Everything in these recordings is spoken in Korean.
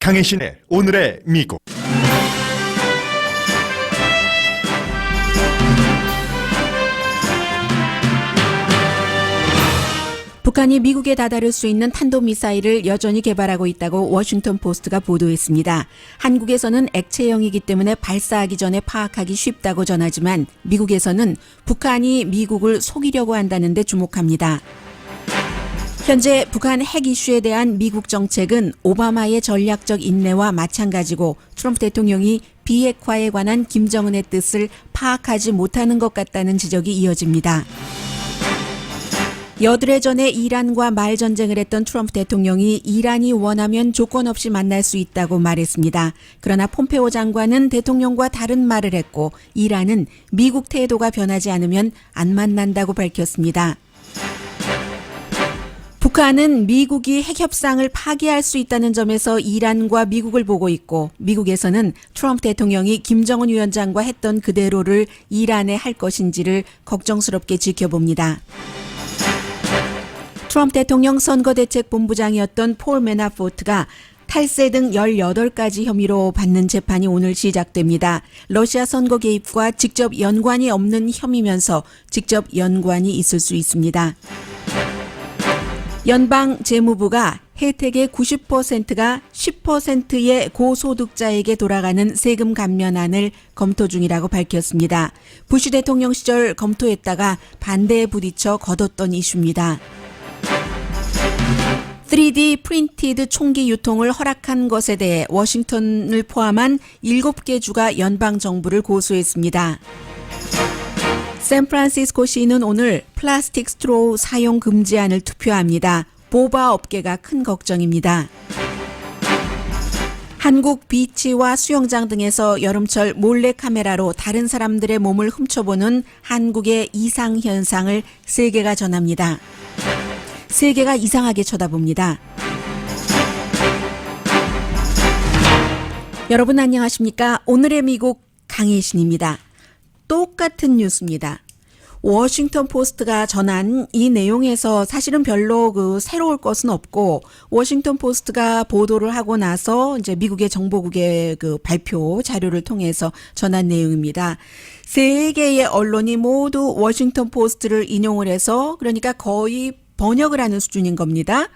강혜신의 오늘의 미국. 북한이 미국에 다다를 수 있는 탄도미사일을 여전히 개발하고 있다고 워싱턴 포스트가 보도했습니다. 한국에서는 액체형이기 때문에 발사하기 전에 파악하기 쉽다고 전하지만 미국에서는 북한이 미국을 속이려고 한다는 데 주목합니다. 현재 북한 핵 이슈에 대한 미국 정책은 오바마의 전략적 인내와 마찬가지고 트럼프 대통령이 비핵화에 관한 김정은의 뜻을 파악하지 못하는 것 같다는 지적이 이어집니다. 여드레 전에 이란과 말전쟁을 했던 트럼프 대통령이 이란이 원하면 조건 없이 만날 수 있다고 말했습니다. 그러나 폼페오 장관은 대통령과 다른 말을 했고 이란은 미국 태도가 변하지 않으면 안 만난다고 밝혔습니다. 북한은 미국이 핵협상을 파기할 수 있다는 점에서 이란과 미국을 보고 있고 미국에서는 트럼프 대통령이 김정은 위원장과 했던 그대로를 이란에 할 것인지를 걱정스럽게 지켜봅니다. 트럼프 대통령 선거대책본부장이었던 폴 매나포트가 탈세 등 18가지 혐의로 받는 재판이 오늘 시작됩니다. 러시아 선거 개입과 직접 연관이 없는 혐의면서 직접 연관이 있을 수 있습니다. 연방 재무부가 혜택의 90%가 10%의 고소득자에게 돌아가는 세금 감면안을 검토 중이라고 밝혔습니다. 부시 대통령 시절 검토했다가 반대에 부딪혀 거뒀던 이슈입니다. 3D 프린티드 총기 유통을 허락한 것에 대해 워싱턴을 포함한 7개 주가 연방정부를 고소했습니다. 샌프란시스코시는 오늘 플라스틱 스트로우 사용 금지안을 투표합니다. 보바 업계가 큰 걱정입니다. 한국 비치와 수영장 등에서 여름철 몰래카메라로 다른 사람들의 몸을 훔쳐보는 한국의 이상현상을 세계가 전합니다. 세계가 이상하게 쳐다봅니다. 여러분 안녕하십니까? 오늘의 미국 강혜신입니다. 똑같은 뉴스입니다. 워싱턴 포스트가 전한 이 내용에서 사실은 별로 새로울 것은 없고 워싱턴 포스트가 보도를 하고 나서 이제 미국의 정보국의 발표 자료를 통해서 전한 내용입니다. 세 개의 언론이 모두 워싱턴 포스트를 인용을 해서 그러니까 거의 번역을 하는 수준인 겁니다.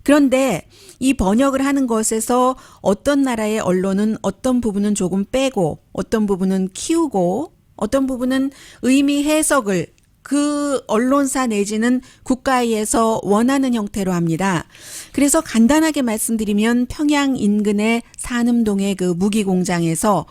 그런데 이 번역을 하는 것에서 어떤 나라의 언론은 어떤 부분은 조금 빼고 어떤 부분은 키우고 어떤 부분은 의미 해석을 그 언론사 내지는 국가에서 원하는 형태로 합니다. 그래서 간단하게 말씀드리면 평양 인근의 산음동의 무기 공장에서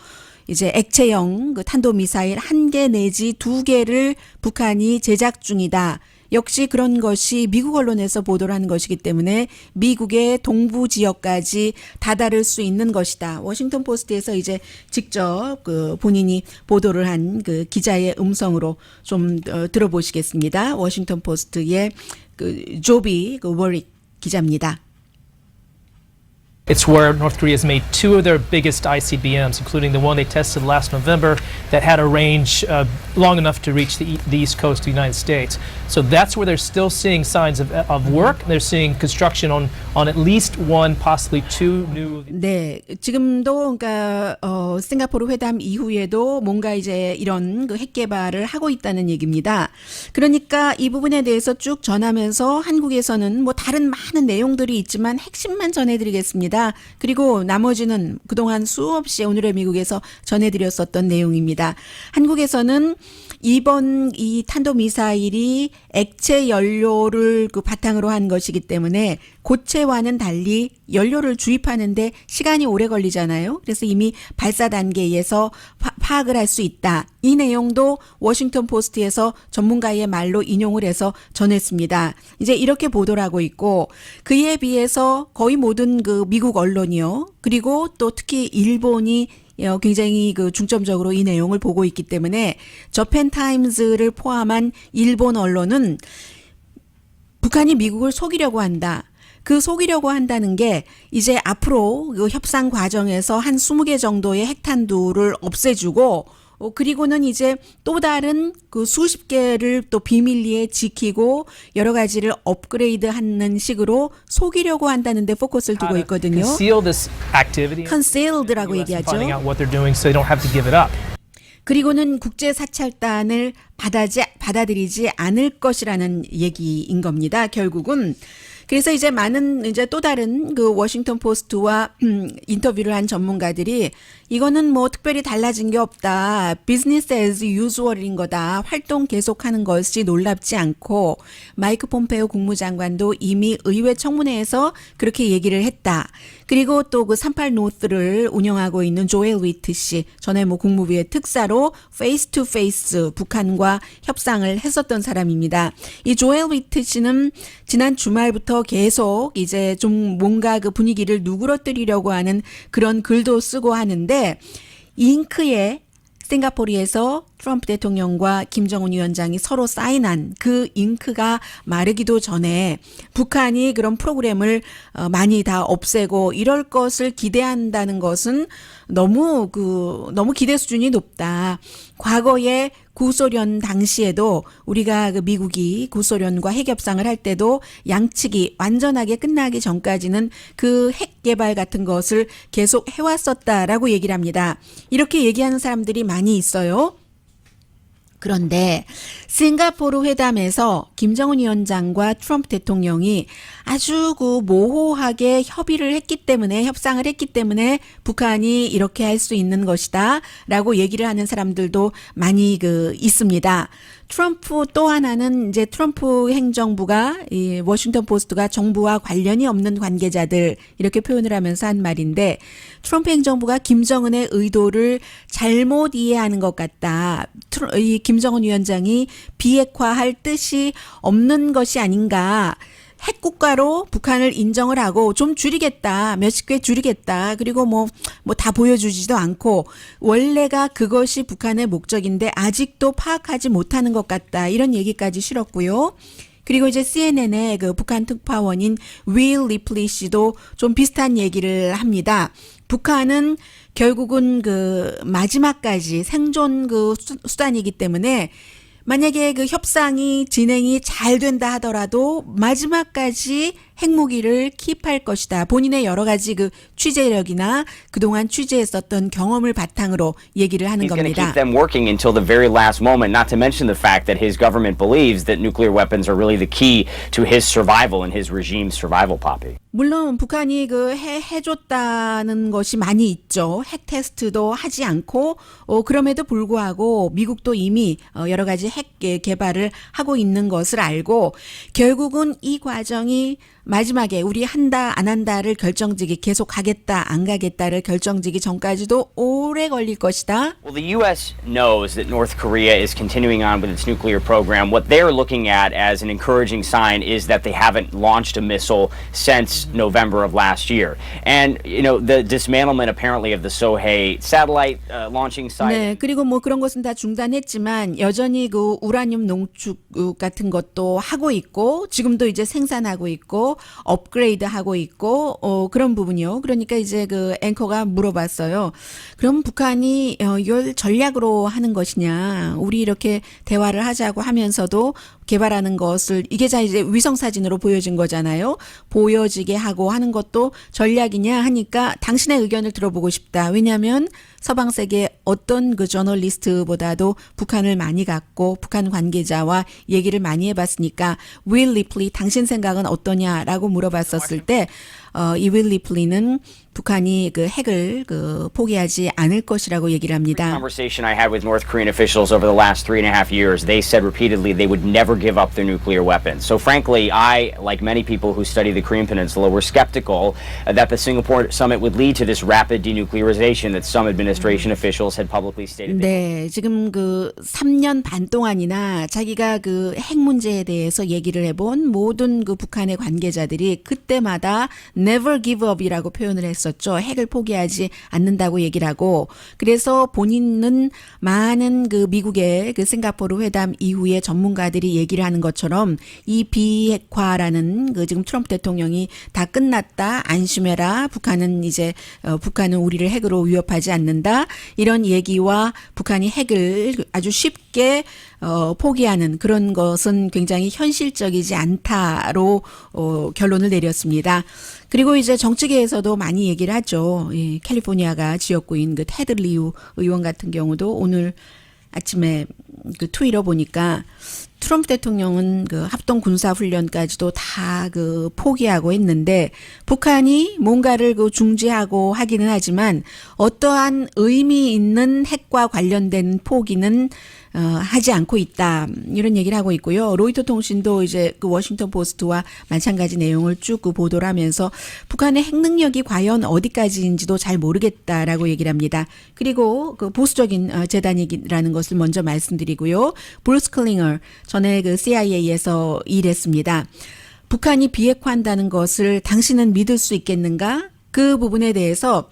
이제 액체형 탄도미사일 1개 내지 2개를 북한이 제작 중이다. 역시 그런 것이 미국 언론에서 보도를 하는 것이기 때문에 미국의 동부 지역까지 다다를 수 있는 것이다. 워싱턴 포스트에서 이제 직접 본인이 보도를 한 기자의 음성으로 좀 들어보시겠습니다. 워싱턴 포스트의 조비 워릭 기자입니다. It's where North Korea has made two of their biggest ICBMs, including the one they tested last November that had a range long enough to reach the east coast of the United States. So that's where they're still seeing signs of work. They're seeing construction on at least one, possibly two new. 네, 지금도 싱가포르 회담 이후에도 뭔가 이제 이런 핵 개발을 하고 있다는 얘기입니다. 그러니까 이 부분에 대해서 쭉 전하면서 한국에서는 뭐 다른 많은 내용들이 있지만 핵심만 전해드리겠습니다. 그리고 나머지는 그동안 수없이 오늘의 미국에서 전해드렸었던 내용입니다. 한국에서는 이번 이 탄도미사일이 액체 연료를 바탕으로 한 것이기 때문에 고체와는 달리 연료를 주입하는데 시간이 오래 걸리잖아요. 그래서 이미 발사 단계에서 파악을 할 수 있다. 이 내용도 워싱턴 포스트에서 전문가의 말로 인용을 해서 전했습니다. 이제 이렇게 보도를 하고 있고 그에 비해서 거의 모든 미국 언론이요. 그리고 또 특히 일본이 굉장히 중점적으로 이 내용을 보고 있기 때문에 저펜타임즈를 포함한 일본 언론은 북한이 미국을 속이려고 한다. 그 속이려고 한다는 게 이제 앞으로 협상 과정에서 한 20개 정도의 핵탄두를 없애주고 그리고는 이제 또 다른 그 수십 개를 또 비밀리에 지키고 여러 가지를 업그레이드하는 식으로 속이려고 한다는 데 포커스를 두고 있거든요. Conceal this activity. concealed라고 US and finding 얘기하죠. out what they're doing so they don't have to give it up. 그리고는 국제 사찰단을 받아들이지 않을 것이라는 얘기인 겁니다. 결국은. 그래서 이제 많은 이제 또 다른 그 워싱턴 포스트와 인터뷰를 한 전문가들이 이거는 뭐 특별히 달라진 게 없다. 비즈니스 as usual인 거다. 활동 계속하는 것이 놀랍지 않고 마이크 폼페오 국무장관도 이미 의회 청문회에서 그렇게 얘기를 했다. 그리고 또 그 38 노스를 운영하고 있는 조엘 위트 씨, 전에 뭐 국무부의 특사로 페이스 투 페이스 북한과 협상을 했었던 사람입니다. 이 조엘 위트 씨는 지난 주말부터 계속 이제 좀 뭔가 그 분위기를 누그러뜨리려고 하는 그런 글도 쓰고 하는데 잉크에 싱가포르에서 트럼프 대통령과 김정은 위원장이 서로 사인한 그 잉크가 마르기도 전에 북한이 그런 프로그램을 많이 다 없애고 이럴 것을 기대한다는 것은 너무 기대 수준이 높다. 과거에 구소련 당시에도 우리가 그 미국이 구소련과 핵 협상을 할 때도 양측이 완전하게 끝나기 전까지는 그 핵 개발 같은 것을 계속 해왔었다라고 얘기를 합니다. 이렇게 얘기하는 사람들이 많이 있어요. 그런데 싱가포르 회담에서 김정은 위원장과 트럼프 대통령이 아주 그 모호하게 협의를 했기 때문에 협상을 했기 때문에 북한이 이렇게 할 수 있는 것이다 라고 얘기를 하는 사람들도 많이 있습니다. 트럼프 또 하나는 이제 트럼프 행정부가 이 워싱턴 포스트가 정부와 관련이 없는 관계자들 이렇게 표현을 하면서 한 말인데 트럼프 행정부가 김정은의 의도를 잘못 이해하는 것 같다. 이 김정은 위원장이 비핵화할 뜻이 없는 것이 아닌가. 핵국가로 북한을 인정을 하고 좀 줄이겠다. 몇십 개 줄이겠다. 그리고 뭐 다 보여주지도 않고 원래가 그것이 북한의 목적인데 아직도 파악하지 못하는 것 같다. 이런 얘기까지 실었고요. 그리고 이제 CNN의 그 북한 특파원인 윌 리플리 씨도 좀 비슷한 얘기를 합니다. 북한은 결국은 그 마지막까지 생존 그 수단이기 때문에 만약에 그 협상이 진행이 잘 된다 하더라도 마지막까지 핵무기를 킵할 것이다. 본인의 여러 가지 그 취재력이나 그동안 취재했었던 경험을 바탕으로 얘기를 하는 He's going to 겁니다. keep them working until the very last moment, not to mention the fact that his government believes that nuclear weapons are really the key to his survival and his regime's survival, Poppy. 물론 북한이 해줬다는 것이 많이 있죠. 핵 테스트도 하지 않고 그럼에도 불구하고 미국도 이미 여러 가지 핵 개발을 하고 있는 것을 알고 결국은 이 과정이 마지막에 우리 한다 안 한다를 결정지기 계속 가겠다 안 가겠다를 결정지기 전까지도 오래 걸릴 것이다. Well, the U.S. knows that North Korea is continuing on with its nuclear program. What they're looking at as an encouraging sign is that they haven't launched a missile since November of last year. And, you know, the dismantlement apparently of the Sohae satellite launching site. 네, 그리고 뭐 그런 것은 다 중단했지만 여전히 그 우라늄 농축 같은 것도 하고 있고 지금도 이제 생산하고 있고 업그레이드 하고 있고 그런 부분이요. 그러니까 이제 그 앵커가 물어봤어요. 그럼 북한이 이걸 전략으로 하는 것이냐? 우리 이렇게 대화를 하자고 하면서도 개발하는 것을 이게 자 이제 위성 사진으로 보여진 거잖아요. 보여지게 하고 하는 것도 전략이냐 하니까 당신의 의견을 들어보고 싶다. 왜냐하면 서방 세계 어떤 그 저널리스트보다도 북한을 많이 갖고 북한 관계자와 얘기를 많이 해봤으니까 윌 리플리 당신 생각은 어떠냐라고 물어봤었을 때 이 윌 리플리는 북한이 그 핵을 포기하지 않을 것이라고 얘기를 합니다. Conversation I had with North Korean officials over the last 3.5 years, they said repeatedly they would never give up their nuclear weapons. So frankly, I, like many people who study the Korean Peninsula, were skeptical that the Singapore summit would lead to this rapid denuclearization that some administration officials had publicly stated. 네, 지금 3년 반 동안이나 자기가 핵 문제에 대해서 얘기를 해본 모든 북한의 관계자들이 그때마다 never give up이라고 표현을 했어요. 있었죠. 핵을 포기하지 않는다고 얘기를 하고 그래서 본인은 많은 그 미국의 그 싱가포르 회담 이후에 전문가들이 얘기를 하는 것처럼 이 비핵화라는 그 지금 트럼프 대통령이 다 끝났다. 안심해라. 북한은 우리를 핵으로 위협하지 않는다. 이런 얘기와 북한이 핵을 아주 쉽게 포기하는 그런 것은 굉장히 현실적이지 않다로 결론을 내렸습니다. 그리고 이제 정치계에서도 많이 얘기를 하죠. 이 캘리포니아가 지역구인 그 테드 리우 의원 같은 경우도 오늘 아침에 그 트위터 보니까 트럼프 대통령은 그 합동 군사 훈련까지도 다 그 포기하고 있는데 북한이 뭔가를 그 중지하고 하기는 하지만 어떠한 의미 있는 핵과 관련된 포기는 하지 않고 있다. 이런 얘기를 하고 있고요. 로이터 통신도 이제 그 워싱턴 포스트와 마찬가지 내용을 쭉 그 보도를 하면서 북한의 핵 능력이 과연 어디까지인지도 잘 모르겠다라고 얘기를 합니다. 그리고 그 보수적인 재단이라는 것을 먼저 말씀드리고요. 브루스 클링어 전에 그 CIA에서 일했습니다. 북한이 비핵화한다는 것을 당신은 믿을 수 있겠는가? 그 부분에 대해서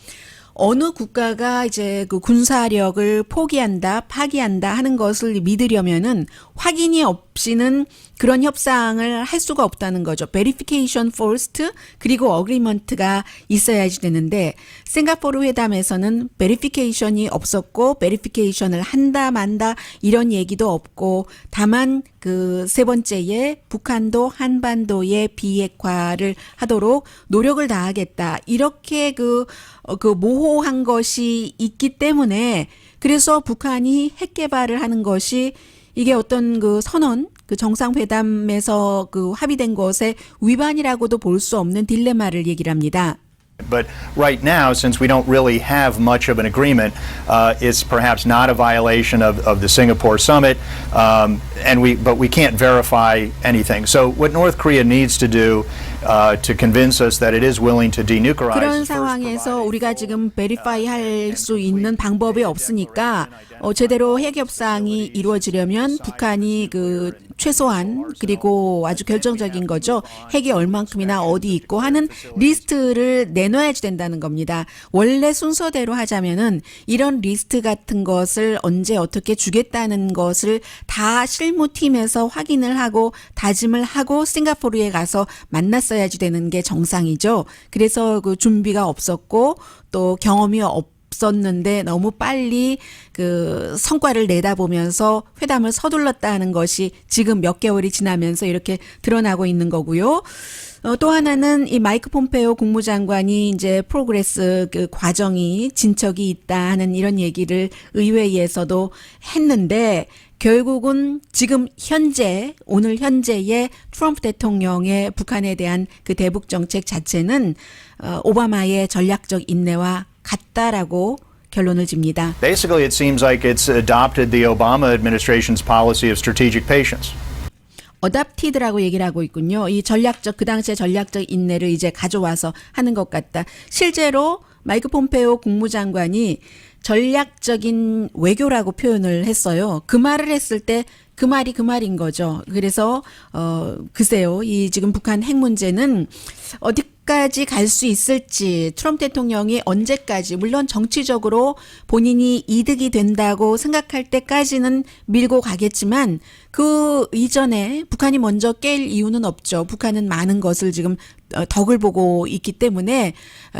어느 국가가 이제 그 군사력을 포기한다, 파기한다 하는 것을 믿으려면은 확인이 없이는 그런 협상을 할 수가 없다는 거죠. Verification first 그리고 Agreement가 있어야지 되는데 싱가포르 회담에서는 Verification이 없었고 Verification을 한다 만다 이런 얘기도 없고 다만 그 세 번째에 북한도 한반도의 비핵화를 하도록 노력을 다하겠다. 이렇게 그 모호한 것이 있기 때문에 그래서 북한이 핵 개발을 하는 것이 이게 어떤 그 선언, 그 정상회담에서 그 합의된 것의 위반이라고도 볼 수 없는 딜레마를 얘기를 합니다. But right now, since we don't really have much of an agreement, it's perhaps not a violation of the Singapore summit, but we can't verify anything. So what North Korea needs to do to convince us that it is willing to denuclearize. 그런 상황에서 우리가 지금 베리파이 할 수 있는 방법이 없으니까 제대로 핵 협상이 이루어지려면 북한이 그 최소한 그리고 아주 결정적인 거죠. 핵이 얼만큼이나 어디 있고 하는 리스트를 내놔야지 된다는 겁니다. 원래 순서대로 하자면은 이런 리스트 같은 것을 언제 어떻게 주겠다는 것을 다 실무팀에서 확인을 하고 다짐을 하고 싱가포르에 가서 만났어야지 되는 게 정상이죠. 그래서 그 준비가 없었고 또 경험이 없었는데 너무 빨리 그 성과를 내다보면서 회담을 서둘렀다는 것이 지금 몇 개월이 지나면서 이렇게 드러나고 있는 거고요. 또 하나는 이 마이크 폼페오 국무장관이 이제 프로그레스 그 과정이 진척이 있다 하는 이런 얘기를 의회에서도 했는데 결국은 지금 오늘 현재의 트럼프 대통령의 북한에 대한 그 대북 정책 자체는 오바마의 전략적 인내와 같다라고 결론을 짓니다. Basically, it seems like it's adopted the Obama administration's policy of strategic patience. 어답티드라고 얘기를 하고 있군요. 이 그 당시의 전략적 인내를 이제 가져와서 하는 것 같다. 실제로 마이크 폼페오 국무장관이 전략적인 외교라고 표현을 했어요. 그 말을 했을 때 그 말이 그 말인 거죠. 그래서 글쎄요. 이 지금 북한 핵 문제는 어디까지 갈 수 있을지 트럼프 대통령이 언제까지 물론 정치적으로 본인이 이득이 된다고 생각할 때까지는 밀고 가겠지만 그 이전에 북한이 먼저 깰 이유는 없죠. 북한은 많은 것을 지금 덕을 보고 있기 때문에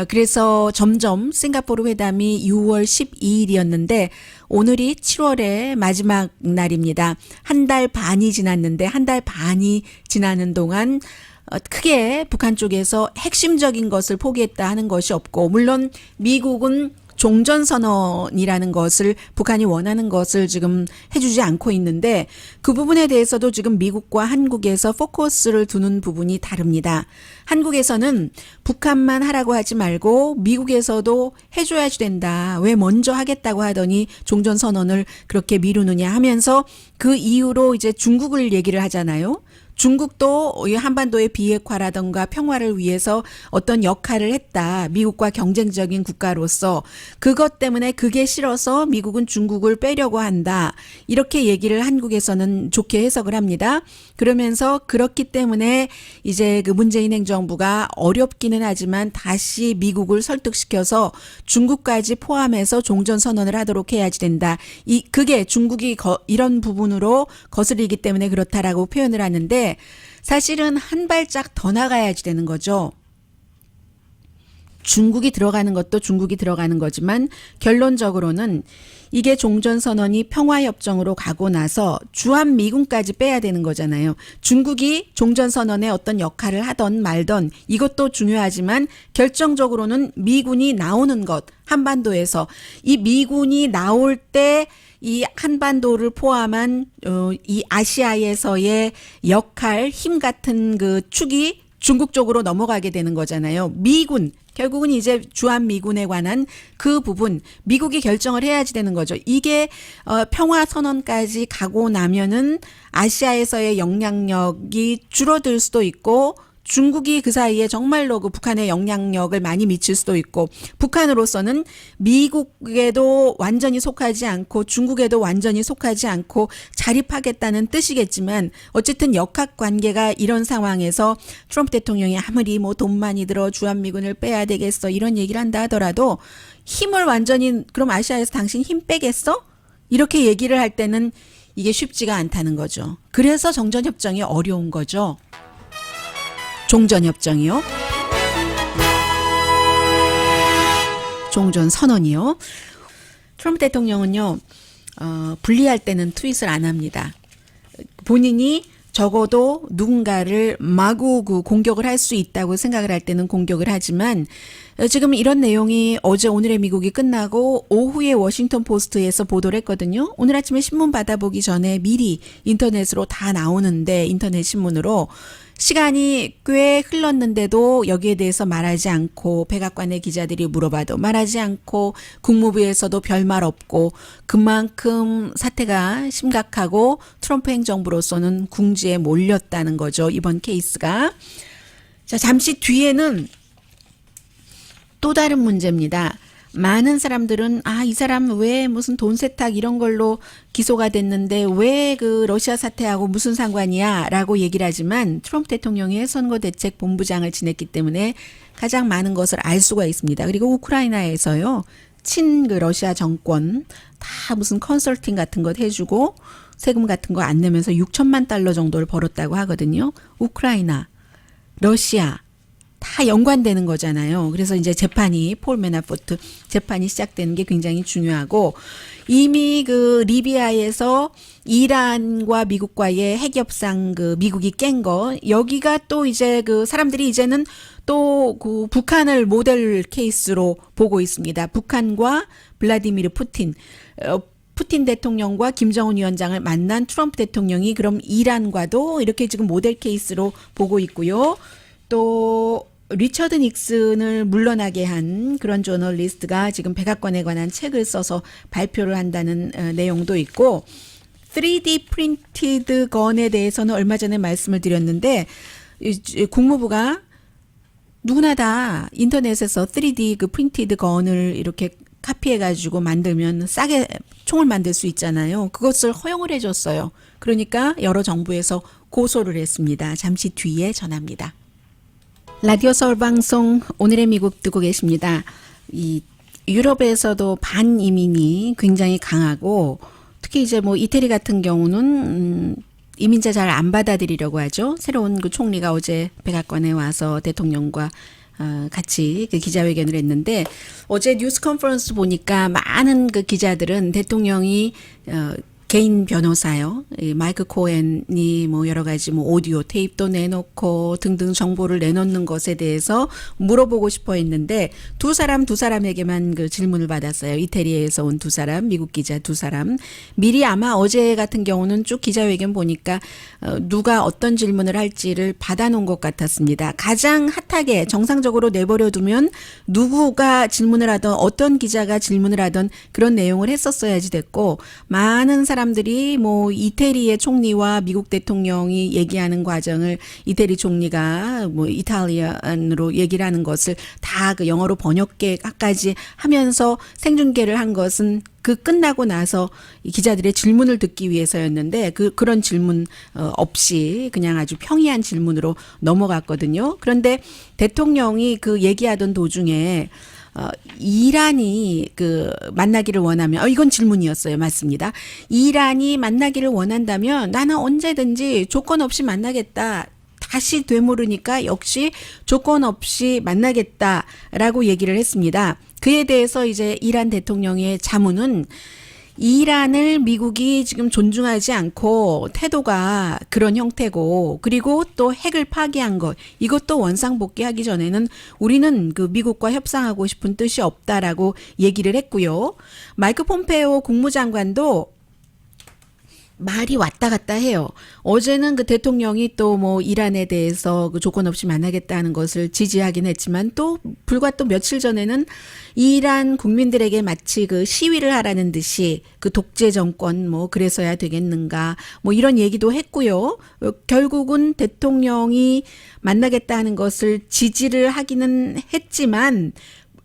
그래서 점점 싱가포르 회담이 6월 12일이었는데 오늘이 7월의 마지막 날입니다. 한 달 반이 지났는데 한 달 반이 지나는 동안 크게 북한 쪽에서 핵심적인 것을 포기했다 하는 것이 없고 물론 미국은 종전선언이라는 것을 북한이 원하는 것을 지금 해주지 않고 있는데 그 부분에 대해서도 지금 미국과 한국에서 포커스를 두는 부분이 다릅니다. 한국에서는 북한만 하라고 하지 말고 미국에서도 해줘야지 된다. 왜 먼저 하겠다고 하더니 종전선언을 그렇게 미루느냐 하면서 그 이후로 이제 중국을 얘기를 하잖아요. 중국도 이 한반도의 비핵화라든가 평화를 위해서 어떤 역할을 했다. 미국과 경쟁적인 국가로서 그것 때문에 그게 싫어서 미국은 중국을 빼려고 한다. 이렇게 얘기를 한국에서는 좋게 해석을 합니다. 그러면서 그렇기 때문에 이제 그 문재인 행정부가 어렵기는 하지만 다시 미국을 설득시켜서 중국까지 포함해서 종전선언을 하도록 해야지 된다. 그게 중국이 이런 부분으로 거스르기 때문에 그렇다라고 표현을 하는데 사실은 한 발짝 더 나가야지 되는 거죠. 중국이 들어가는 것도 중국이 들어가는 거지만 결론적으로는 이게 종전선언이 평화협정으로 가고 나서 주한미군까지 빼야 되는 거잖아요. 중국이 종전선언에 어떤 역할을 하던 말던 이것도 중요하지만 결정적으로는 미군이 나오는 것, 한반도에서 이 미군이 나올 때 이 한반도를 포함한 이 아시아에서의 역할, 힘 같은 그 축이 중국 쪽으로 넘어가게 되는 거잖아요. 미군, 결국은 이제 주한미군에 관한 그 부분 미국이 결정을 해야지 되는 거죠. 이게 평화선언까지 가고 나면은 아시아에서의 영향력이 줄어들 수도 있고 중국이 그 사이에 정말로 그 북한의 영향력을 많이 미칠 수도 있고 북한으로서는 미국에도 완전히 속하지 않고 중국에도 완전히 속하지 않고 자립하겠다는 뜻이겠지만 어쨌든 역학관계가 이런 상황에서 트럼프 대통령이 아무리 뭐 돈 많이 들어 주한미군을 빼야 되겠어 이런 얘기를 한다 하더라도 힘을 완전히 그럼 아시아에서 당신 힘 빼겠어? 이렇게 얘기를 할 때는 이게 쉽지가 않다는 거죠. 그래서 정전협정이 어려운 거죠. 종전협정이요. 종전선언이요. 트럼프 대통령은요. 분리할 때는 트윗을 안 합니다. 본인이 적어도 누군가를 마구 공격을 할 수 있다고 생각을 할 때는 공격을 하지만 지금 이런 내용이 어제 오늘의 미국이 끝나고 오후에 워싱턴 포스트에서 보도를 했거든요. 오늘 아침에 신문 받아보기 전에 미리 인터넷으로 다 나오는데 인터넷 신문으로 시간이 꽤 흘렀는데도 여기에 대해서 말하지 않고 백악관의 기자들이 물어봐도 말하지 않고 국무부에서도 별말 없고 그만큼 사태가 심각하고 트럼프 행정부로서는 궁지에 몰렸다는 거죠. 이번 케이스가. 자, 잠시 뒤에는 또 다른 문제입니다. 많은 사람들은 이 사람 왜 무슨 돈 세탁 이런 걸로 기소가 됐는데 왜 그 러시아 사태하고 무슨 상관이야 라고 얘기를 하지만 트럼프 대통령이 선거대책본부장을 지냈기 때문에 가장 많은 것을 알 수가 있습니다. 그리고 우크라이나에서요. 그 러시아 정권 다 무슨 컨설팅 같은 것 해주고 세금 같은 거 안 내면서 6천만 달러 정도를 벌었다고 하거든요. 우크라이나, 러시아 다 연관되는 거잖아요. 그래서 이제 폴 매나포트 재판이 시작되는 게 굉장히 중요하고 이미 그 리비아에서 이란과 미국과의 핵협상 미국이 깬 거 여기가 또 이제 사람들이 이제는 또 그 북한을 모델 케이스로 보고 있습니다. 북한과 블라디미르 푸틴 대통령과 김정은 위원장을 만난 트럼프 대통령이 그럼 이란과도 이렇게 지금 모델 케이스로 보고 있고요. 또 리처드 닉슨을 물러나게 한 그런 저널리스트가 지금 백악관에 관한 책을 써서 발표를 한다는 내용도 있고 3D 프린티드 건에 대해서는 얼마 전에 말씀을 드렸는데 국무부가 누구나 다 인터넷에서 3D 프린티드 건을 이렇게 카피해가지고 만들면 싸게 총을 만들 수 있잖아요. 그것을 허용을 해줬어요. 그러니까 여러 정부에서 고소를 했습니다. 잠시 뒤에 전합니다. 라디오 서울 방송 오늘의 미국 듣고 계십니다. 이 유럽에서도 반이민이 굉장히 강하고 특히 이제 뭐 이태리 같은 경우는 이민자 잘 안 받아들이려고 하죠. 새로운 그 총리가 어제 백악관에 와서 대통령과 같이 그 기자회견을 했는데 어제 뉴스 컨퍼런스 보니까 많은 그 기자들은 대통령이 개인 변호사요. 마이크 코엔이 뭐 여러 가지 뭐 오디오 테이프도 내놓고 등등 정보를 내놓는 것에 대해서 물어보고 싶어 했는데 두 사람에게만 그 질문을 받았어요. 이태리에서 온 두 사람, 미국 기자 두 사람. 미리 아마 어제 같은 경우는 쭉 기자회견 보니까 누가 어떤 질문을 할지를 받아놓은 것 같았습니다. 가장 핫하게 정상적으로 내버려 두면 누구가 질문을 하던 어떤 기자가 질문을 하던 그런 내용을 했었어야지 됐고 많은 사람들이 뭐 이태리의 총리와 미국 대통령이 얘기하는 과정을 이태리 총리가 뭐 이탈리안으로 얘기를 하는 것을 다 그 영어로 번역까지 하면서 생중계를 한 것은 그 끝나고 나서 이 기자들의 질문을 듣기 위해서였는데 그런 질문 없이 그냥 아주 평이한 질문으로 넘어갔거든요. 그런데 대통령이 그 얘기하던 도중에 이란이 그 만나기를 원하면 이건 질문이었어요. 맞습니다. 이란이 만나기를 원한다면 나는 언제든지 조건 없이 만나겠다. 다시 되물으니까 역시 조건 없이 만나겠다라고 얘기를 했습니다. 그에 대해서 이제 이란 대통령의 자문은 이란을 미국이 지금 존중하지 않고 태도가 그런 형태고 그리고 또 핵을 파기한 것 이것도 원상복귀하기 전에는 우리는 그 미국과 협상하고 싶은 뜻이 없다라고 얘기를 했고요. 마이크 폼페오 국무장관도 말이 왔다 갔다 해요. 어제는 그 대통령이 또 뭐 이란에 대해서 그 조건 없이 만나겠다는 것을 지지하긴 했지만 또 불과 또 며칠 전에는 이란 국민들에게 마치 그 시위를 하라는 듯이 그 독재 정권 뭐 그래서야 되겠는가 뭐 이런 얘기도 했고요. 결국은 대통령이 만나겠다 하는 것을 지지를 하기는 했지만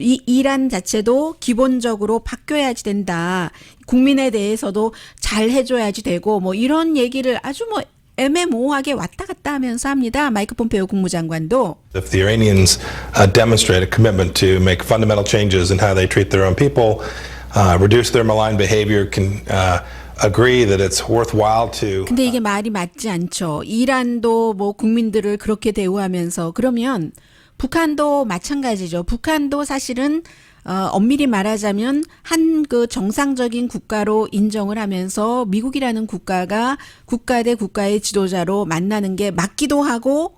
이 이란 자체도 기본적으로 바뀌어야지 된다. 국민에 대해서도 잘 해줘야지 되고 뭐 이런 얘기를 아주 뭐 애매모호하게 왔다 갔다 하면서 합니다. 마이크 폼페오 국무장관도. If the Iranians demonstrate a commitment to make fundamental changes in how they treat their own people, reduce their malign behavior, can agree that it's worthwhile to. 근데 이게 말이 맞지 않죠. 이란도 뭐 국민들을 그렇게 대우하면서 그러면 북한도 마찬가지죠. 북한도 사실은 엄밀히 말하자면 한 그 정상적인 국가로 인정을 하면서 미국이라는 국가가 국가 대 국가의 지도자로 만나는 게 맞기도 하고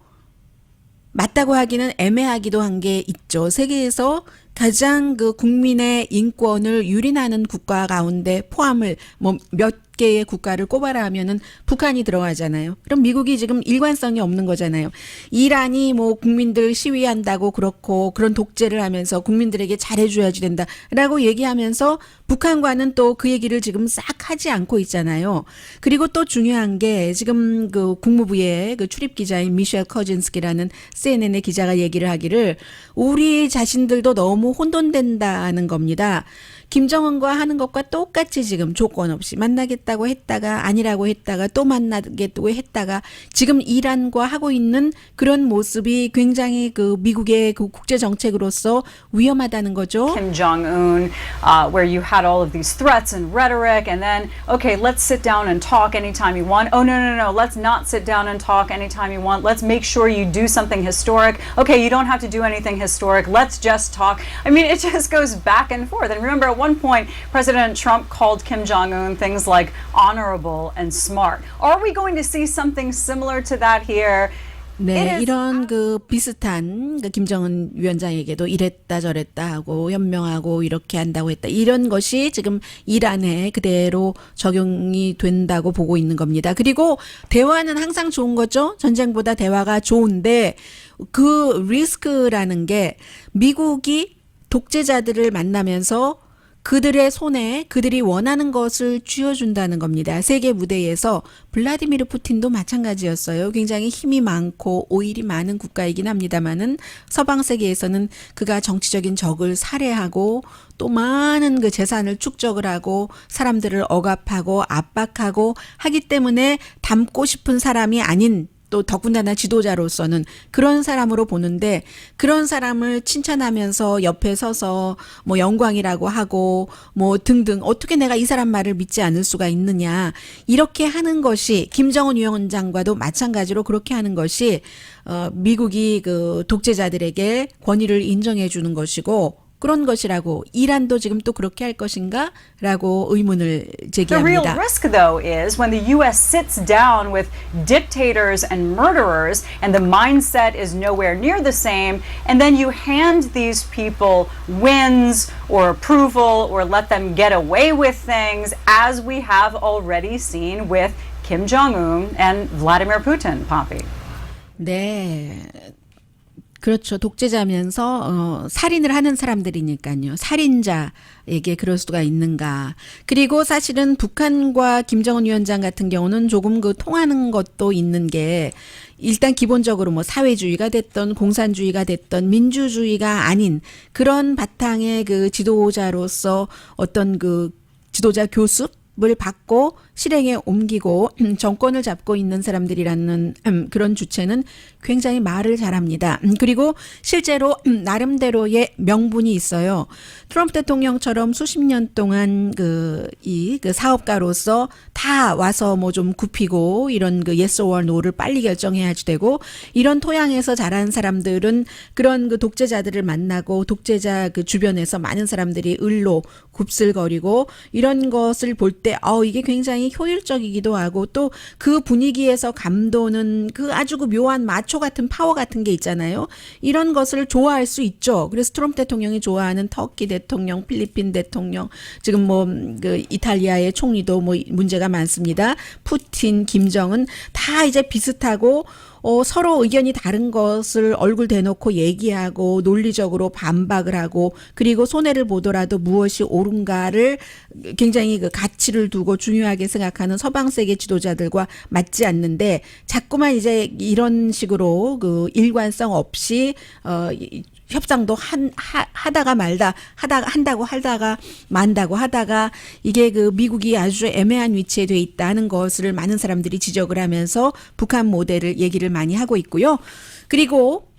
맞다고 하기는 애매하기도 한 게 있죠. 세계에서 가장 그 국민의 인권을 유린하는 국가 가운데 포함을 뭐 몇 개의 국가를 꼽아라 하면은 북한이 들어가잖아요. 그럼 미국이 지금 일관성이 없는 거잖아요. 이란이 뭐 국민들 시위한다고 그렇고 그런 독재를 하면서 국민들에게 잘해줘야지 된다라고 얘기하면서 북한과는 또 그 얘기를 지금 싹 하지 않고 있잖아요. 그리고 또 중요한 게 지금 그 국무부의 그 출입 기자인 미셸 커진스키라는 CNN의 기자가 얘기를 하기를 우리 자신들도 너무 혼돈된다는 겁니다. 김정은과 하는 것과 똑같이 지금 조건 없이 만나겠다고 했다가 아니라고 했다가 또 만나겠다고 했다가 지금 이란과 하고 있는 그런 모습이 굉장히 그 미국의 그 국제 정책으로서 위험하다는 거죠. Kim Jong-un, where you had all of these threats and rhetoric, and then, okay, let's sit down and talk anytime you want. Oh, no, let's not sit down and talk anytime you want. Let's make sure you do something historic. Okay, you don't have to do anything historic. Let's just talk. I mean, it just goes back and forth. And remember, at one point, President Trump called Kim Jong-un things like honorable and smart. Are we going to see something similar to that here? 네, 이런 그 비슷한 그 김정은 위원장에게도 이랬다 저랬다 하고 현명하고 이렇게 한다고 했다. 이런 것이 지금 이란에 그대로 적용이 된다고 보고 있는 겁니다. 그리고 대화는 항상 좋은 거죠. 전쟁보다 대화가 좋은데 그 리스크라는 게 미국이 독재자들을 만나면서 그들의 손에 그들이 원하는 것을 쥐어준다는 겁니다. 세계 무대에서 블라디미르 푸틴도 마찬가지였어요. 굉장히 힘이 많고 오일이 많은 국가이긴 합니다만은 서방 세계에서는 그가 정치적인 적을 살해하고 또 많은 그 재산을 축적을 하고 사람들을 억압하고 압박하고 하기 때문에 닮고 싶은 사람이 아닌 또 더군다나 지도자로서는 그런 사람으로 보는데 그런 사람을 칭찬하면서 옆에 서서 뭐 영광이라고 하고 뭐 등등 어떻게 내가 이 사람 말을 믿지 않을 수가 있느냐 이렇게 하는 것이 김정은 위원장과도 마찬가지로 그렇게 하는 것이 미국이 그 독재자들에게 권위를 인정해 주는 것이고 그런 것이라고 이란도 지금 또 그렇게 할 것인가? 라고 의문을 제기합니다. The real risk, though, is when the U.S. sits down with dictators and murderers and the mindset is nowhere near the same, and then you hand these people wins or approval or let them get away with things, as we have already seen with Kim Jong-un and Vladimir Putin, Poppy. 네. 그렇죠. 독재자면서 살인을 하는 사람들이니까요. 살인자에게 그럴 수가 있는가. 그리고 사실은 북한과 김정은 위원장 같은 경우는 조금 그 통하는 것도 있는 게 일단 기본적으로 뭐 사회주의가 됐던 공산주의가 됐던 민주주의가 아닌 그런 바탕의 그 지도자로서 어떤 그 지도자 교습을 받고 실행에 옮기고 정권을 잡고 있는 사람들이라는 그런 주체는 굉장히 말을 잘합니다. 그리고 실제로 나름대로의 명분이 있어요. 트럼프 대통령처럼 수십 년 동안 그 사업가로서 다 와서 뭐 좀 굽히고 이런 그 yes or no를 빨리 결정해야지 되고 이런 토양에서 자란 사람들은 그런 그 독재자들을 만나고 독재자 그 주변에서 많은 사람들이 을로 굽슬거리고 이런 것을 볼 때 이게 굉장히 효율적이기도 하고 또 그 분위기에서 감도는 그 아주 그 묘한 마초 같은 파워 같은 게 있잖아요. 이런 것을 좋아할 수 있죠. 그래서 트럼프 대통령이 좋아하는 터키 대통령, 필리핀 대통령, 지금 뭐 그 이탈리아의 총리도 뭐 문제가 많습니다. 푸틴, 김정은 다 이제 비슷하고 서로 의견이 다른 것을 얼굴 대놓고 얘기하고 논리적으로 반박을 하고 그리고 손해를 보더라도 무엇이 옳은가를 굉장히 그 가치를 두고 중요하게 생각하는 서방 세계 지도자들과 맞지 않는데 자꾸만 이제 이런 식으로 그 일관성 없이 협상도 하다가 한다고 하다가 만다고 하다가 이게 그 미국이 아주 애매한 위치에 돼 있다는 것을 많은 사람들이 지적을 하면서 북한 모델을 얘기를 많이 하고 있고요. 그리고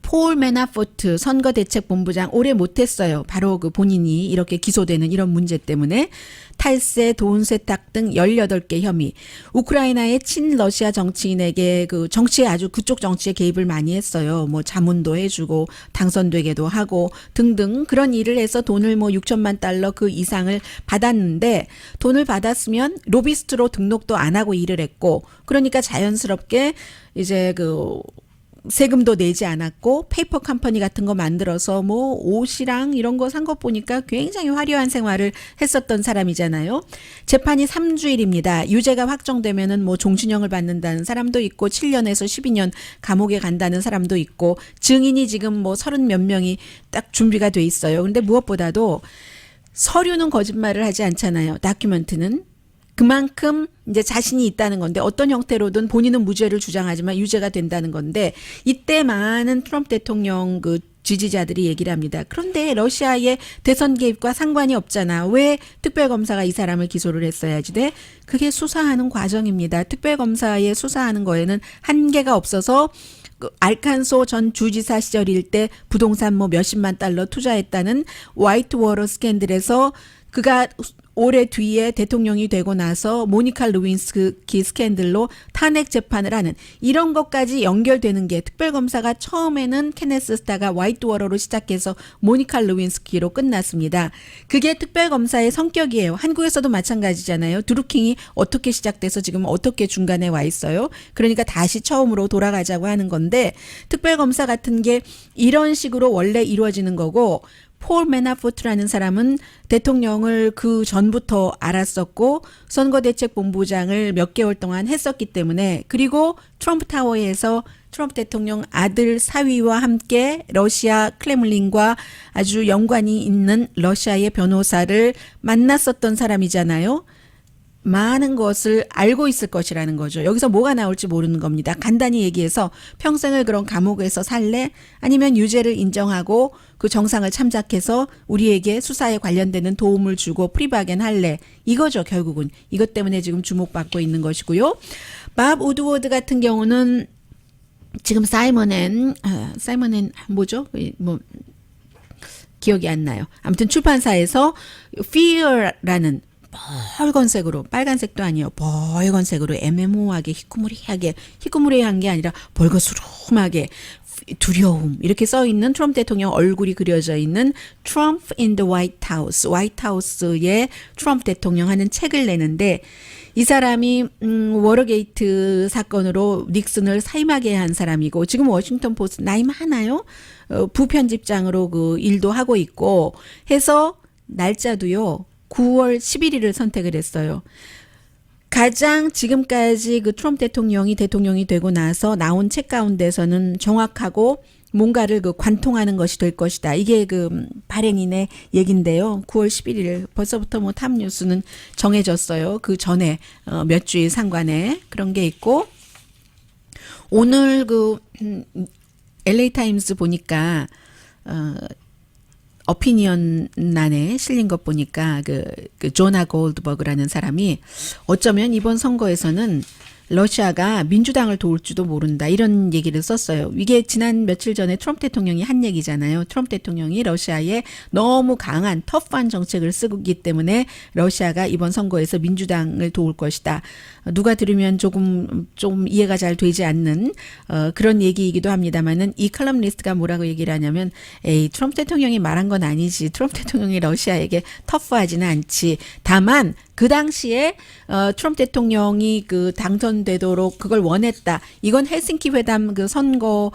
폴 매나포트 선거대책본부장 오래 못했어요. 바로 그 본인이 이렇게 기소되는 이런 문제 때문에 탈세, 돈 세탁 등 18개 혐의. 우크라이나의 친러시아 정치인에게 그 정치에 아주 그쪽 정치에 개입을 많이 했어요. 뭐 자문도 해주고 당선되게도 하고 등등 그런 일을 해서 돈을 뭐 6천만 달러 그 이상을 받았는데 돈을 받았으면 로비스트로 등록도 안 하고 일을 했고 그러니까 자연스럽게 이제 그 세금도 내지 않았고 페이퍼 컴퍼니 같은 거 만들어서 뭐 옷이랑 이런 거 산 것 보니까 굉장히 화려한 생활을 했었던 사람이잖아요. 재판이 3주일입니다. 유죄가 확정되면은 뭐 종신형을 받는다는 사람도 있고 7년에서 12년 감옥에 간다는 사람도 있고 증인이 지금 뭐 30몇 명이 딱 준비가 돼 있어요. 근데 무엇보다도 서류는 거짓말을 하지 않잖아요. 다큐멘트는. 그만큼 이제 자신이 있다는 건데 어떤 형태로든 본인은 무죄를 주장하지만 유죄가 된다는 건데 이때 많은 트럼프 대통령 그 지지자들이 얘기를 합니다. 그런데 러시아의 대선 개입과 상관이 없잖아. 왜 특별검사가 이 사람을 기소를 했어야지 돼? 그게 수사하는 과정입니다. 특별검사에 수사하는 거에는 한계가 없어서 그 알칸소 전 주지사 시절일 때 부동산 뭐 몇십만 달러 투자했다는 화이트워터 스캔들에서 그가 올해 뒤에 대통령이 되고 나서 모니카 루윈스키 스캔들로 탄핵 재판을 하는 이런 것까지 연결되는 게 특별검사가 처음에는 케네스 스타가 화이트워터로 시작해서 모니카 루윈스키로 끝났습니다. 그게 특별검사의 성격이에요. 한국에서도 마찬가지잖아요. 드루킹이 어떻게 시작돼서 지금 어떻게 중간에 와 있어요. 그러니까 다시 처음으로 돌아가자고 하는 건데 특별검사 같은 게 이런 식으로 원래 이루어지는 거고 폴 매나포트라는 사람은 대통령을 그 전부터 알았었고 선거대책본부장을 몇 개월 동안 했었기 때문에 그리고 트럼프 타워에서 트럼프 대통령 아들 사위와 함께 러시아 크렘린과 아주 연관이 있는 러시아의 변호사를 만났었던 사람이잖아요. 많은 것을 알고 있을 것이라는 거죠. 여기서 뭐가 나올지 모르는 겁니다. 간단히 얘기해서 평생을 그런 감옥에서 살래? 아니면 유죄를 인정하고 그 정상을 참작해서 우리에게 수사에 관련되는 도움을 주고 프리바겐 할래? 이거죠, 결국은. 이것 때문에 지금 주목받고 있는 것이고요. 밥 우드워드 같은 경우는 지금 사이먼 앤 뭐죠? 뭐 기억이 안 나요. 아무튼 출판사에서 Fear라는 빨간색으로 빨간색도 아니에요. 빨간색으로 애매모호하게 희끄무리한 게 아니라 벌거스름하게 두려움 이렇게 써 있는 트럼프 대통령 얼굴이 그려져 있는 Trump in the White House, 화이트하우스의 트럼프 대통령 하는 책을 내는데 이 사람이 워터게이트 사건으로 닉슨을 사임하게 한 사람이고 지금 워싱턴 포스트 나이 많아요. 부편집장으로 그 일도 하고 있고 해서 날짜도요. 9월 11일을 선택을 했어요. 가장 지금까지 그 트럼프 대통령이 되고 나서 나온 책 가운데서는 정확하고 뭔가를 그 관통하는 것이 될 것이다. 이게 그 발행인의 얘긴데요. 9월 11일 벌써부터 뭐 탑 뉴스는 정해졌어요. 그 전에 몇 주일 상관에 그런 게 있고 오늘 그 LA 타임스 보니까 어피니언란에 실린 것 보니까 그 조나 골드버그라는 사람이 어쩌면 이번 선거에서는 러시아가 민주당을 도울지도 모른다 이런 얘기를 썼어요. 이게 지난 며칠 전에 트럼프 대통령이 한 얘기잖아요. 트럼프 대통령이 러시아에 너무 강한 터프한 정책을 쓰기 때문에 러시아가 이번 선거에서 민주당을 도울 것이다. 누가 들으면 좀 이해가 잘 되지 않는 그런 얘기이기도 합니다만은 이 칼럼니스트가 뭐라고 얘기를 하냐면 트럼프 대통령이 말한 건 아니지. 트럼프 대통령이 러시아에게 터프하지는 않지. 다만 그 당시에 트럼프 대통령이 그 당선되도록 그걸 원했다. 이건 헬싱키 회담 그 선거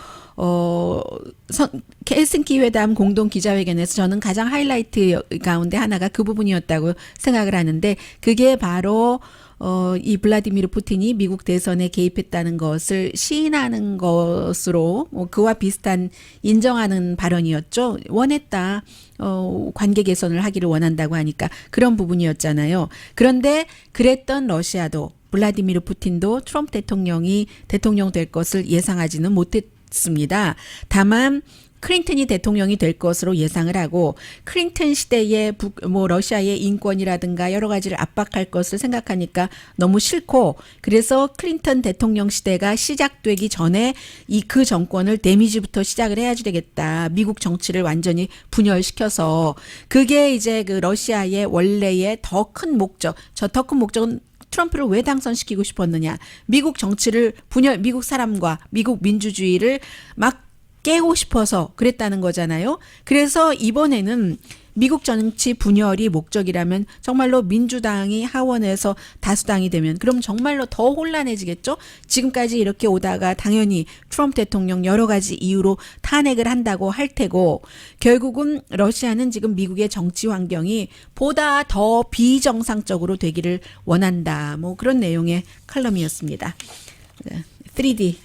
헬싱키 회담 공동 기자회견에서 저는 가장 하이라이트 가운데 하나가 그 부분이었다고 생각을 하는데 그게 바로 이 블라디미르 푸틴이 미국 대선에 개입했다는 것을 시인하는 것으로 그와 비슷한 인정하는 발언이었죠. 원했다. 관계 개선을 하기를 원한다고 하니까 그런 부분이었잖아요. 그런데 그랬던 러시아도 블라디미르 푸틴도 트럼프 대통령이 대통령 될 것을 예상하지는 못했습니다. 다만 클린턴이 대통령이 될 것으로 예상을 하고 클린턴 시대에 러시아의 인권이라든가 여러 가지를 압박할 것을 생각하니까 너무 싫고 그래서 클린턴 대통령 시대가 시작되기 전에 그 정권을 데미지부터 시작을 해야 되겠다. 미국 정치를 완전히 분열시켜서 그게 이제 그 러시아의 원래의 더 큰 목적. 저 더 큰 목적은 트럼프를 왜 당선시키고 싶었느냐. 미국 정치를 미국 사람과 미국 민주주의를 막 깨고 싶어서 그랬다는 거잖아요. 그래서 이번에는 미국 정치 분열이 목적이라면 정말로 민주당이 하원에서 다수당이 되면 그럼 정말로 더 혼란해지겠죠. 지금까지 이렇게 오다가 당연히 트럼프 대통령 여러 가지 이유로 탄핵을 한다고 할 테고 결국은 러시아는 지금 미국의 정치 환경이 보다 더 비정상적으로 되기를 원한다. 뭐 그런 내용의 칼럼이었습니다. 3D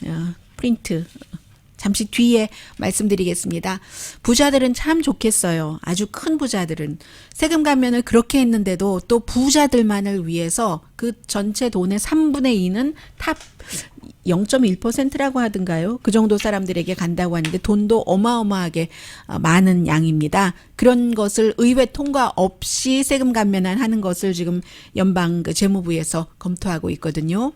프린트 잠시 뒤에 말씀드리겠습니다. 부자들은 참 좋겠어요. 아주 큰 부자들은. 세금 감면을 그렇게 했는데도 또 부자들만을 위해서 그 전체 돈의 3분의 2는 탑 0.1%라고 하던가요? 그 정도 사람들에게 간다고 하는데 돈도 어마어마하게 많은 양입니다. 그런 것을 의회 통과 없이 세금 감면하는 것을 지금 연방 재무부에서 검토하고 있거든요.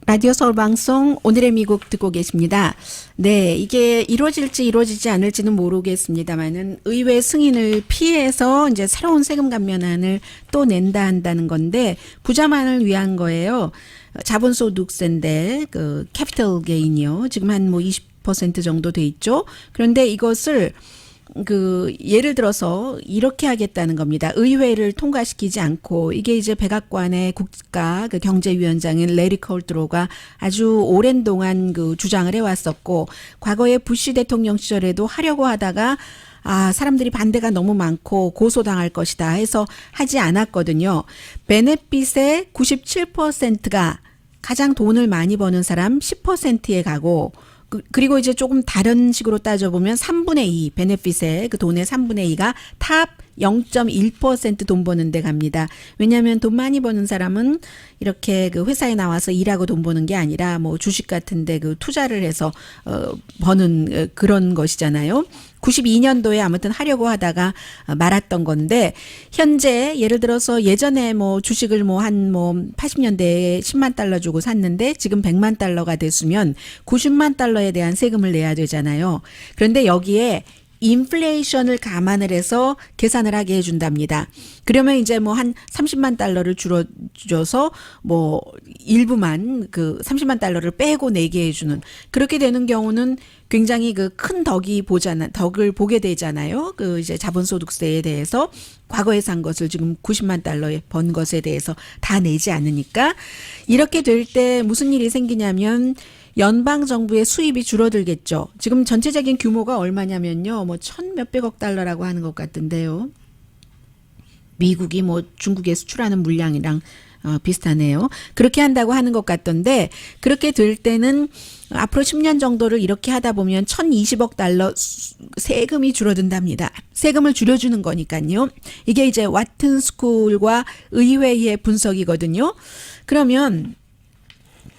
라디오 서울 방송 오늘의 미국 듣고 계십니다. 네, 이게 이루어질지 이루어지지 않을지는 모르겠습니다만은 의회 승인을 피해서 이제 새로운 세금 감면안을 또 낸다 한다는 건데 부자만을 위한 거예요. 자본소득세인데 그 캐피털 게인이요. 지금 한 뭐 20% 정도 돼 있죠. 그런데 이것을 예를 들어서 이렇게 하겠다는 겁니다. 의회를 통과시키지 않고 이게 이제 백악관의 국가 경제위원장인 레리 컬트로가 아주 오랜 동안 주장을 해왔었고 과거에 부시 대통령 시절에도 하려고 하다가 사람들이 반대가 너무 많고 고소당할 것이다 해서 하지 않았거든요. 베네핏의 97%가 가장 돈을 많이 버는 사람 10%에 가고 그리고 이제 조금 다른 식으로 따져보면 3분의 2, 베네핏의 그 돈의 3분의 2가 탑 0.1% 돈 버는 데 갑니다. 왜냐하면 돈 많이 버는 사람은 이렇게 그 회사에 나와서 일하고 돈 버는 게 아니라 뭐 주식 같은데 투자를 해서 버는 그런 것이잖아요. 92년도에 아무튼 하려고 하다가 말았던 건데 현재 예를 들어서 예전에 주식을 한 80년대에 10만 달러 주고 샀는데 지금 100만 달러가 됐으면 90만 달러에 대한 세금을 내야 되잖아요. 그런데 여기에 인플레이션을 감안을 해서 계산을 하게 해준답니다. 그러면 이제 한 30만 달러를 줄여줘서 일부만 30만 달러를 빼고 내게 해주는 그렇게 되는 경우는 굉장히 큰 덕을 보게 되잖아요. 이제 자본소득세에 대해서 과거에 산 것을 지금 90만 달러에 번 것에 대해서 다 내지 않으니까 이렇게 될 때 무슨 일이 생기냐면 연방 정부의 수입이 줄어들겠죠. 지금 전체적인 규모가 얼마냐면요. 뭐 천 몇백억 달러라고 하는 것 같은데요. 미국이 뭐 중국에 수출하는 물량이랑 비슷하네요. 그렇게 한다고 하는 것 같던데 그렇게 될 때는 앞으로 10년 정도를 이렇게 하다 보면 1,020억 달러 세금이 줄어든답니다. 세금을 줄여주는 거니까요. 이게 이제 와튼 스쿨과 의회의 분석이거든요. 그러면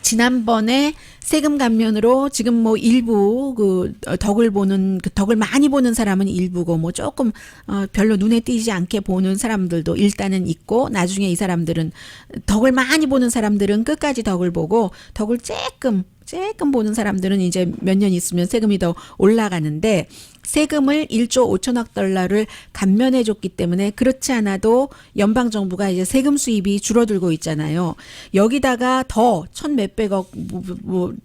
지난번에 세금 감면으로 지금 뭐 일부 그 덕을 보는 그 덕을 많이 보는 사람은 일부고 뭐 조금 별로 눈에 띄지 않게 보는 사람들도 일단은 있고 나중에 이 사람들은 덕을 많이 보는 사람들은 끝까지 덕을 보고 덕을 조금 보는 사람들은 이제 몇 년 있으면 세금이 더 올라가는데 세금을 1조 5천억 달러를 감면해 줬기 때문에 그렇지 않아도 연방 정부가 이제 세금 수입이 줄어들고 있잖아요. 여기다가 더 천 몇백억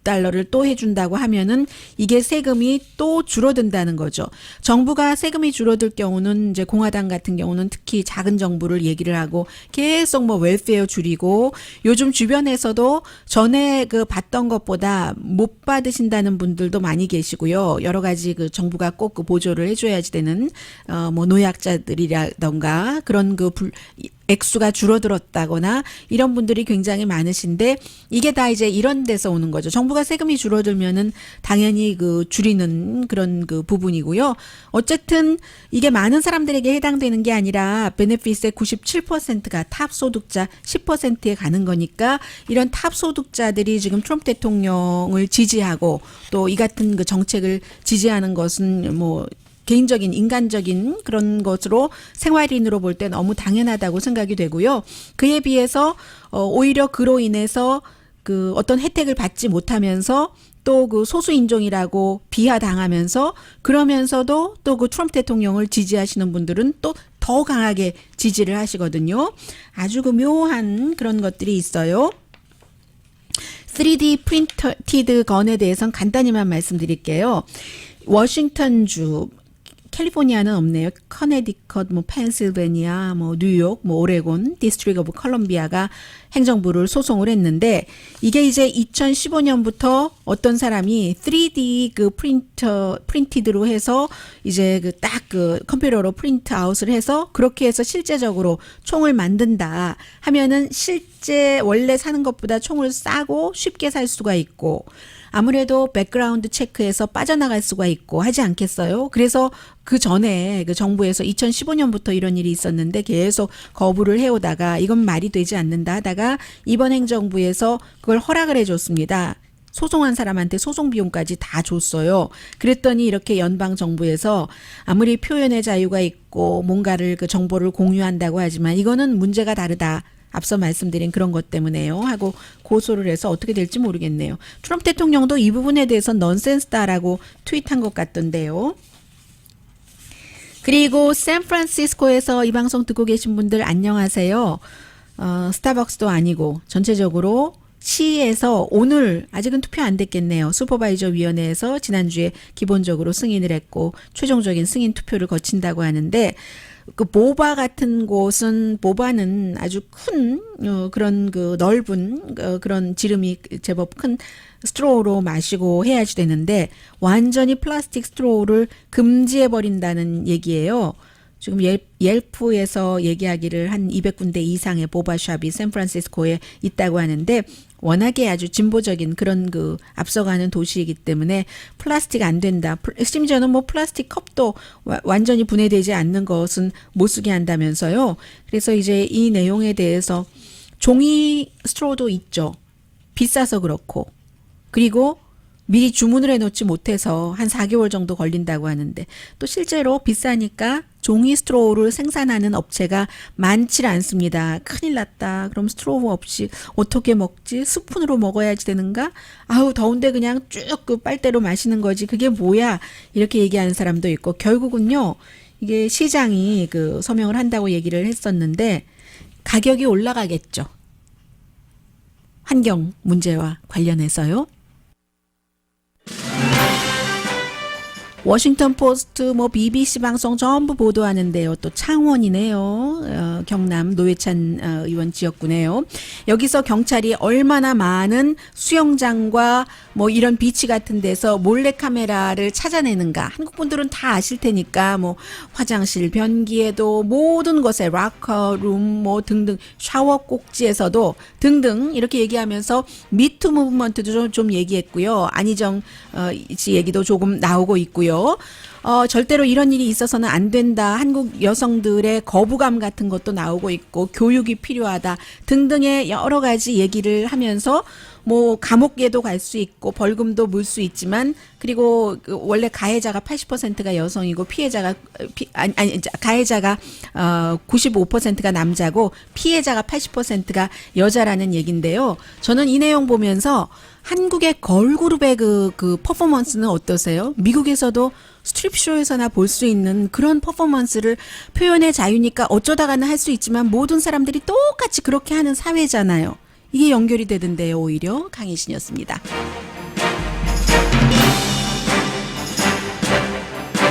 달러를 또 해준다고 하면은 이게 세금이 또 줄어든다는 거죠. 정부가 세금이 줄어들 경우는 이제 공화당 같은 경우는 특히 작은 정부를 얘기를 하고 계속 뭐 웰페어 줄이고 요즘 주변에서도 전에 그 받던 것보다 못 받으신다는 분들도 많이 계시고요. 여러 가지 그 정부가 꼭 그 보조를 해줘야지 되는 뭐 노약자들이라던가 그런 그 액수가 줄어들었다거나 이런 분들이 굉장히 많으신데 이게 다 이제 이런 데서 오는 거죠. 정부가 세금이 줄어들면은 당연히 그 줄이는 그런 그 부분이고요. 어쨌든 이게 많은 사람들에게 해당되는 게 아니라 베네핏의 97%가 탑 소득자 10%에 가는 거니까 이런 탑 소득자들이 지금 트럼프 대통령을 지지하고 또 이 같은 그 정책을 지지하는 것은 뭐 개인적인 인간적인 그런 것으로 생활인으로 볼 때 너무 당연하다고 생각이 되고요. 그에 비해서 오히려 그로 인해서 그 어떤 혜택을 받지 못하면서 또 그 소수 인종이라고 비하당하면서 그러면서도 또 그 트럼프 대통령을 지지하시는 분들은 또 더 강하게 지지를 하시거든요. 아주 그 묘한 그런 것들이 있어요. 3D 프린티드 건에 대해서는 간단히만 말씀드릴게요. 워싱턴주 캘리포니아는 없네요. 커네디컷, 뭐 펜실베니아, 뭐 뉴욕, 뭐 오레곤, 디스트릭 오브 컬럼비아가 행정부를 소송을 했는데 이게 이제 2015년부터 어떤 사람이 3D 그 프린티드로 해서 이제 그 딱 그 컴퓨터로 프린트 아웃을 해서 그렇게 해서 실제적으로 총을 만든다 하면은 실제 원래 사는 것보다 총을 싸고 쉽게 살 수가 있고 아무래도 백그라운드 체크에서 빠져나갈 수가 있고 하지 않겠어요? 그래서 그 전에 그 정부에서 2015년부터 이런 일이 있었는데 계속 거부를 해오다가 이건 말이 되지 않는다 하다가 이번 행정부에서 그걸 허락을 해줬습니다. 소송한 사람한테 소송 비용까지 다 줬어요. 그랬더니 이렇게 연방 정부에서 아무리 표현의 자유가 있고 뭔가를 그 정보를 공유한다고 하지만 이거는 문제가 다르다. 앞서 말씀드린 그런 것 때문에요 하고 고소를 해서 어떻게 될지 모르겠네요. 트럼프 대통령도 이 부분에 대해서 넌센스다라고 트윗한 것 같던데요. 그리고 샌프란시스코에서 이 방송 듣고 계신 분들 안녕하세요. 스타벅스도 아니고 전체적으로 시에서 오늘 아직은 투표 안 됐겠네요. 슈퍼바이저 위원회에서 지난주에 기본적으로 승인을 했고 최종적인 승인 투표를 거친다고 하는데 그 보바 같은 곳은 보바는 아주 큰 그런 그 넓은 그런 지름이 제법 큰 스트로우로 마시고 해야지 되는데 완전히 플라스틱 스트로우를 금지해 버린다는 얘기예요. 지금 옐프에서 얘기하기를 한 200군데 이상의 보바샵이 샌프란시스코에 있다고 하는데 워낙에 아주 진보적인 그런 그 앞서가는 도시이기 때문에 플라스틱 안 된다. 심지어는 뭐 플라스틱 컵도 완전히 분해되지 않는 것은 못 쓰게 한다면서요. 그래서 이제 이 내용에 대해서 종이 스트로우도 있죠. 비싸서 그렇고. 그리고 미리 주문을 해놓지 못해서 한 4개월 정도 걸린다고 하는데 또 실제로 비싸니까 종이 스트로우를 생산하는 업체가 많지 않습니다. 큰일 났다. 그럼 스트로우 없이 어떻게 먹지? 스푼으로 먹어야지 되는가? 아우 더운데 그냥 쭉 그 빨대로 마시는 거지. 그게 뭐야? 이렇게 얘기하는 사람도 있고 결국은요. 이게 시장이 그 서명을 한다고 얘기를 했었는데 가격이 올라가겠죠. 환경 문제와 관련해서요. 워싱턴 포스트, 뭐 BBC 방송 전부 보도하는데요. 또 창원이네요. 경남 노회찬 의원 지역구네요. 여기서 경찰이 얼마나 많은 수영장과 뭐 이런 비치 같은 데서 몰래카메라를 찾아내는가. 한국 분들은 다 아실 테니까 뭐 화장실 변기에도 모든 곳에 락커룸 뭐 등등 샤워 꼭지에서도 등등 이렇게 얘기하면서 미투 무브먼트도 좀 얘기했고요. 안희정 씨 얘기도 조금 나오고 있고요. 절대로 이런 일이 있어서는 안 된다. 한국 여성들의 거부감 같은 것도 나오고 있고 교육이 필요하다 등등의 여러 가지 얘기를 하면서 뭐 감옥에도 갈 수 있고 벌금도 물 수 있지만 그리고 원래 가해자가 80%가 여성이고 피해자가 가해자가 95%가 남자고 피해자가 80%가 여자라는 얘긴데요. 저는 이 내용 보면서 한국의 걸그룹의 그 퍼포먼스는 어떠세요? 미국에서도 스트립쇼에서나 볼 수 있는 그런 퍼포먼스를 표현의 자유니까 어쩌다가는 할 수 있지만 모든 사람들이 똑같이 그렇게 하는 사회잖아요. 이게 연결이 되던데요. 오히려 강희신이었습니다.